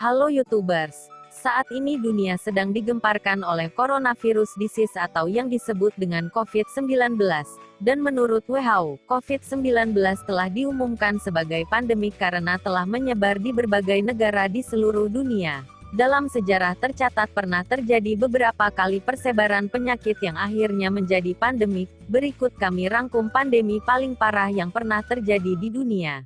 Halo YouTubers, saat ini dunia sedang digemparkan oleh coronavirus disease atau yang disebut dengan COVID-19. Dan menurut WHO, COVID-19 telah diumumkan sebagai pandemik karena telah menyebar di berbagai negara di seluruh dunia. Dalam sejarah tercatat pernah terjadi beberapa kali persebaran penyakit yang akhirnya menjadi pandemik. Berikut kami rangkum pandemi paling parah yang pernah terjadi di dunia.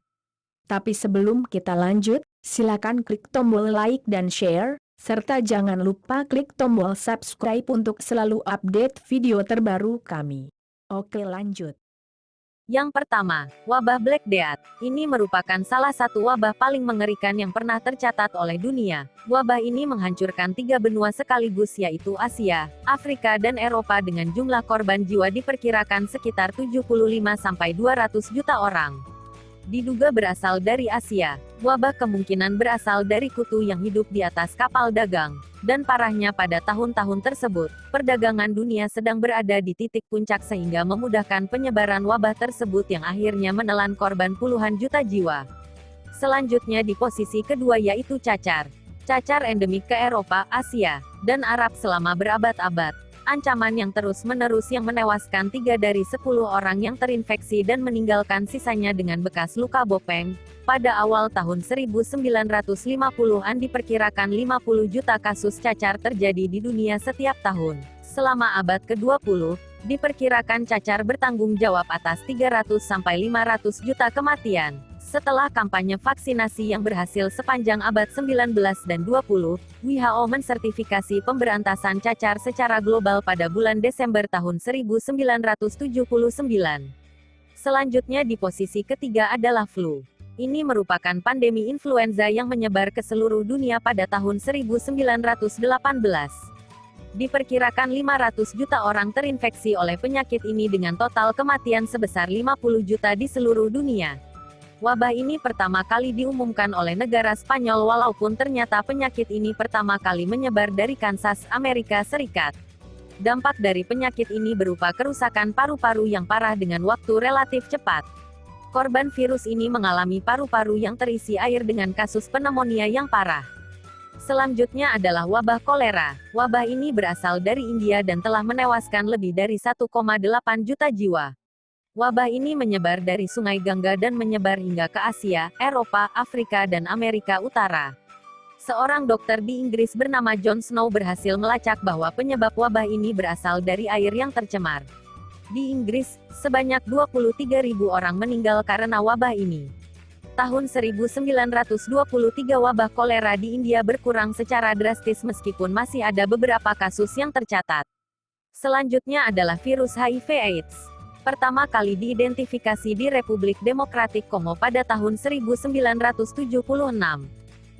Tapi sebelum kita lanjut, silakan klik tombol like dan share, serta jangan lupa klik tombol subscribe untuk selalu update video terbaru kami. Oke, lanjut. Yang pertama, wabah Black Death. Ini merupakan salah satu wabah paling mengerikan yang pernah tercatat oleh dunia. Wabah ini menghancurkan 3 benua sekaligus, yaitu Asia, Afrika dan Eropa, dengan jumlah korban jiwa diperkirakan sekitar 75-200 juta orang. Diduga berasal dari Asia. Wabah kemungkinan berasal dari kutu yang hidup di atas kapal dagang. Dan parahnya pada tahun-tahun tersebut, perdagangan dunia sedang berada di titik puncak sehingga memudahkan penyebaran wabah tersebut yang akhirnya menelan korban puluhan juta jiwa. Selanjutnya di posisi kedua yaitu cacar. Cacar endemik ke Eropa, Asia, dan Arab selama berabad-abad. Ancaman yang terus-menerus yang menewaskan 3 dari 10 orang yang terinfeksi dan meninggalkan sisanya dengan bekas luka bopeng. Pada awal tahun 1950-an diperkirakan 50 juta kasus cacar terjadi di dunia setiap tahun. Selama abad ke-20, diperkirakan cacar bertanggung jawab atas 300-500 juta kematian. Setelah kampanye vaksinasi yang berhasil sepanjang abad 19 dan 20, WHO mensertifikasi pemberantasan cacar secara global pada bulan Desember tahun 1979. Selanjutnya di posisi ketiga adalah flu. Ini merupakan pandemi influenza yang menyebar ke seluruh dunia pada tahun 1918. Diperkirakan 500 juta orang terinfeksi oleh penyakit ini dengan total kematian sebesar 50 juta di seluruh dunia. Wabah ini pertama kali diumumkan oleh negara Spanyol walaupun ternyata penyakit ini pertama kali menyebar dari Kansas, Amerika Serikat. Dampak dari penyakit ini berupa kerusakan paru-paru yang parah dengan waktu relatif cepat. Korban virus ini mengalami paru-paru yang terisi air dengan kasus pneumonia yang parah. Selanjutnya adalah wabah kolera. Wabah ini berasal dari India dan telah menewaskan lebih dari 1,8 juta jiwa. Wabah ini menyebar dari Sungai Gangga dan menyebar hingga ke Asia, Eropa, Afrika dan Amerika Utara. Seorang dokter di Inggris bernama John Snow berhasil melacak bahwa penyebab wabah ini berasal dari air yang tercemar. Di Inggris, sebanyak 23.000 orang meninggal karena wabah ini. Tahun 1923 wabah kolera di India berkurang secara drastis meskipun masih ada beberapa kasus yang tercatat. Selanjutnya adalah virus HIV/AIDS. Pertama kali diidentifikasi di Republik Demokratik Kongo pada tahun 1976.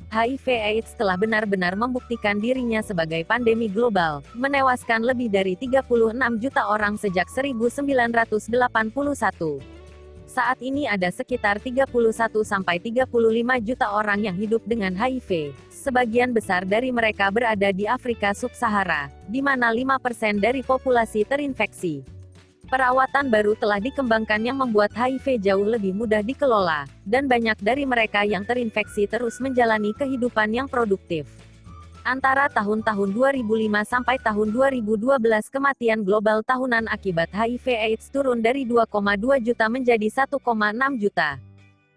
HIV/AIDS telah benar-benar membuktikan dirinya sebagai pandemi global, menewaskan lebih dari 36 juta orang sejak 1981. Saat ini ada sekitar 31-35 juta orang yang hidup dengan HIV. Sebagian besar dari mereka berada di Afrika Sub-Sahara, di mana 5% dari populasi terinfeksi. Perawatan baru telah dikembangkan yang membuat HIV jauh lebih mudah dikelola, dan banyak dari mereka yang terinfeksi terus menjalani kehidupan yang produktif. Antara tahun-tahun 2005 sampai tahun 2012 kematian global tahunan akibat HIV/AIDS turun dari 2,2 juta menjadi 1,6 juta.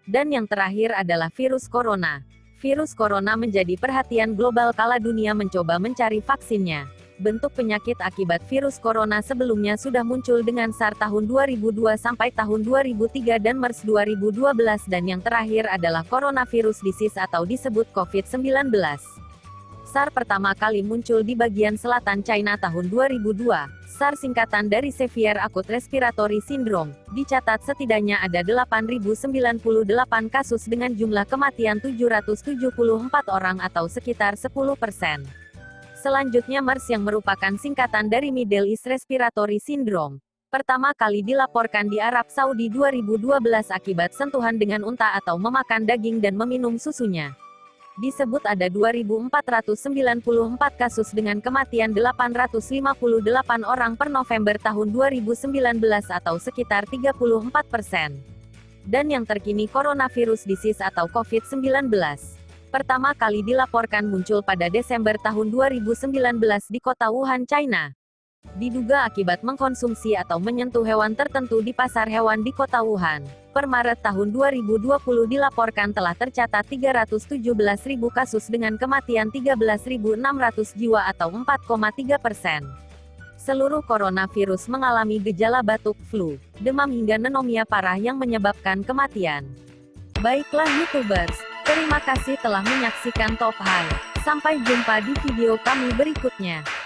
Dan yang terakhir adalah virus corona. Virus corona menjadi perhatian global kala dunia mencoba mencari vaksinnya. Bentuk penyakit akibat virus corona sebelumnya sudah muncul dengan SARS tahun 2002 sampai tahun 2003 dan MERS 2012 dan yang terakhir adalah coronavirus disease atau disebut COVID-19. SARS pertama kali muncul di bagian selatan China tahun 2002. SARS singkatan dari Severe Acute Respiratory Syndrome. Dicatat setidaknya ada 8.098 kasus dengan jumlah kematian 774 orang atau sekitar 10%. Selanjutnya MERS yang merupakan singkatan dari Middle East Respiratory Syndrome. Pertama kali dilaporkan di Arab Saudi 2012 akibat sentuhan dengan unta atau memakan daging dan meminum susunya. Disebut ada 2.494 kasus dengan kematian 858 orang per November tahun 2019 atau sekitar 34%. Dan yang terkini coronavirus disease atau COVID-19. Pertama kali dilaporkan muncul pada Desember tahun 2019 di kota Wuhan, China. Diduga akibat mengkonsumsi atau menyentuh hewan tertentu di pasar hewan di kota Wuhan. Per Maret tahun 2020 dilaporkan telah tercatat 317.000 kasus dengan kematian 13.600 jiwa atau 4,3%. Seluruh coronavirus mengalami gejala batuk, flu, demam hingga pneumonia parah yang menyebabkan kematian. Baiklah YouTubers, terima kasih telah menyaksikan Top High. Sampai jumpa di video kami berikutnya.